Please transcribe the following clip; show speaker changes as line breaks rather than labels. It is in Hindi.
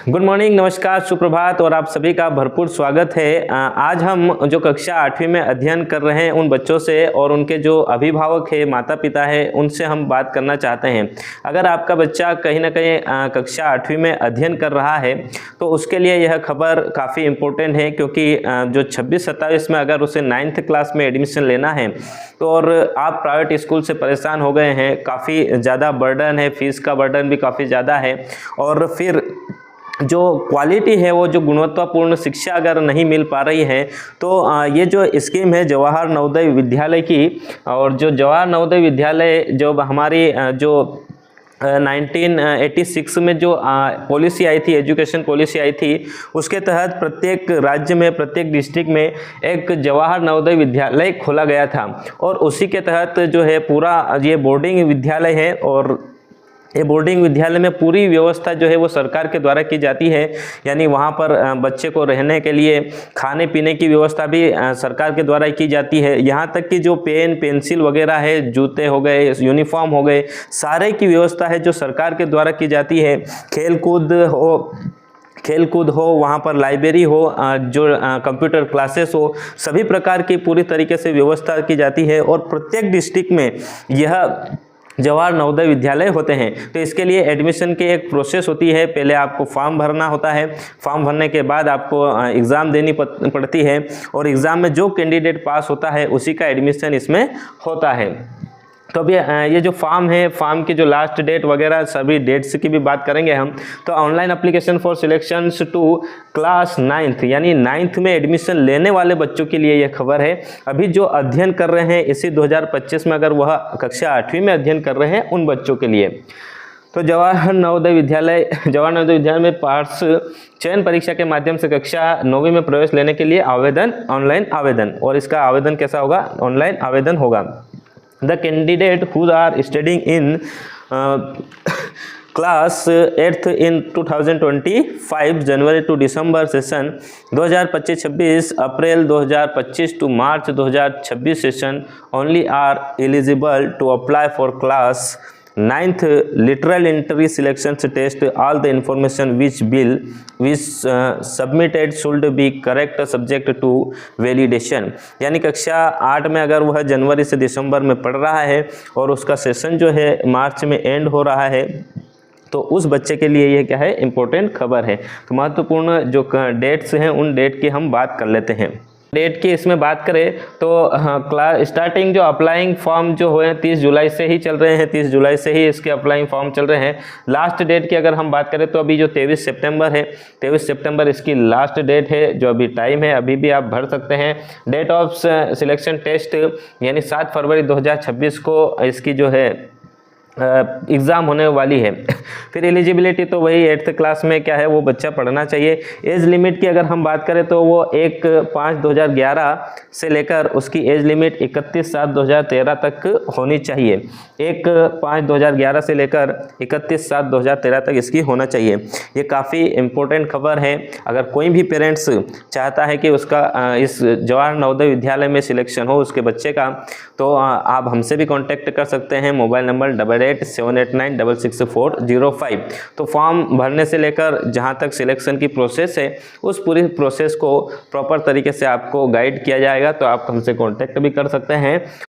गुड मॉर्निंग, नमस्कार, सुप्रभात और आप सभी का भरपूर स्वागत है। आज हम जो कक्षा 8वीं में अध्ययन कर रहे हैं उन बच्चों से और उनके जो अभिभावक है, माता पिता है, उनसे हम बात करना चाहते हैं। अगर आपका बच्चा कहीं ना कहीं कक्षा 8वीं में अध्ययन कर रहा है तो उसके लिए यह खबर काफ़ी इम्पोर्टेंट है, क्योंकि जो 26-27 में अगर उसे 9th क्लास में एडमिशन लेना है तो और आप प्राइवेट स्कूल से परेशान हो गए हैं, काफ़ी ज़्यादा बर्डन है, फीस का बर्डन भी काफ़ी ज़्यादा है और फिर जो क्वालिटी है वो जो गुणवत्तापूर्ण शिक्षा अगर नहीं मिल पा रही है तो ये जो स्कीम है जवाहर नवोदय विद्यालय की, और जो जवाहर नवोदय विद्यालय जो हमारी जो 1986 में जो पॉलिसी आई थी, एजुकेशन पॉलिसी आई थी, उसके तहत प्रत्येक राज्य में, प्रत्येक डिस्ट्रिक्ट में एक जवाहर नवोदय विद्यालय खोला गया था और उसी के तहत जो है पूरा ये बोर्डिंग विद्यालय है और ये बोर्डिंग विद्यालय में पूरी व्यवस्था जो है वो सरकार के द्वारा की जाती है। यानी वहाँ पर बच्चे को रहने के लिए खाने पीने की व्यवस्था भी सरकार के द्वारा की जाती है। यहाँ तक कि जो पेन पेंसिल वगैरह है, जूते हो गए, यूनिफॉर्म हो गए, सारे की व्यवस्था है जो सरकार के द्वारा की जाती है। खेलकूद हो, वहाँ पर लाइब्रेरी हो, जो कंप्यूटर क्लासेस हो, सभी प्रकार की पूरी तरीके से व्यवस्था की जाती है और प्रत्येक डिस्ट्रिक्ट में यह जवाहर नवोदय विद्यालय होते हैं। तो इसके लिए एडमिशन की एक प्रोसेस होती है। पहले आपको फॉर्म भरना होता है, फॉर्म भरने के बाद आपको एग्ज़ाम देनी पड़ती है और एग्ज़ाम में जो कैंडिडेट पास होता है उसी का एडमिशन इसमें होता है। तो अभी ये जो फॉर्म है, फॉर्म की जो लास्ट डेट वगैरह सभी डेट्स की भी बात करेंगे हम। तो online application for selections to class 9th यानी 9th में एडमिशन लेने वाले बच्चों के लिए यह खबर है। अभी जो अध्ययन कर रहे हैं इसी 2025 में, अगर वह कक्षा 8वीं में अध्ययन कर रहे हैं उन बच्चों के लिए, तो जवाहर नवोदय विद्यालय में पार्ट्स चयन परीक्षा के माध्यम से कक्षा 9वीं में प्रवेश लेने के लिए ऑनलाइन आवेदन, और इसका आवेदन कैसा होगा? ऑनलाइन आवेदन होगा। The candidate who are studying in class 8th in 2025 January to December session 2025-26 April 2025 to March 2026 session only are eligible to apply for class 9th literal entry selection test. All the information which submitted should be correct subject to validation. यानी कक्षा 8 में अगर वह जनवरी से दिसंबर में पढ़ रहा है और उसका सेशन जो है मार्च में एंड हो रहा है, तो उस बच्चे के लिए ये क्या है? इम्पोर्टेंट खबर है। तो महत्वपूर्ण जो डेट्स हैं उन डेट की हम बात कर लेते हैं। डेट की इसमें बात करें तो क्लास स्टार्टिंग जो अप्लाइंग फॉर्म जो हुए 30 जुलाई से ही चल रहे हैं, 30 जुलाई से ही इसके अप्लाइंग फॉर्म चल रहे हैं। लास्ट डेट की अगर हम बात करें तो अभी जो 23 सितंबर है, 23 सितंबर इसकी लास्ट डेट है, जो अभी टाइम है, अभी भी आप भर सकते हैं। डेट ऑफ सिलेक्शन टेस्ट यानी 7 फरवरी 2026 को इसकी जो है एग्ज़ाम होने वाली है। फिर एलिजिबिलिटी तो वही 8th क्लास में क्या है वो बच्चा पढ़ना चाहिए। एज लिमिट की अगर हम बात करें तो वो 1/5/2011 से लेकर उसकी एज लिमिट 31/7/2013 तक होनी चाहिए। 1/5/2011 से लेकर 31/7/2013 तक इसकी होना चाहिए। ये काफ़ी इम्पोर्टेंट खबर है। अगर कोई भी पेरेंट्स चाहता है कि उसका इस जवाहर नवोदय विद्यालय में सिलेक्शन हो उसके बच्चे का, तो आप हमसे भी कांटेक्ट कर सकते हैं। Mobile number 8878966405। तो फॉर्म भरने से लेकर जहां तक सिलेक्शन की प्रोसेस है उस पूरी प्रोसेस को प्रॉपर तरीके से आपको गाइड किया जाएगा। तो आप हमसे कांटेक्ट भी कर सकते हैं।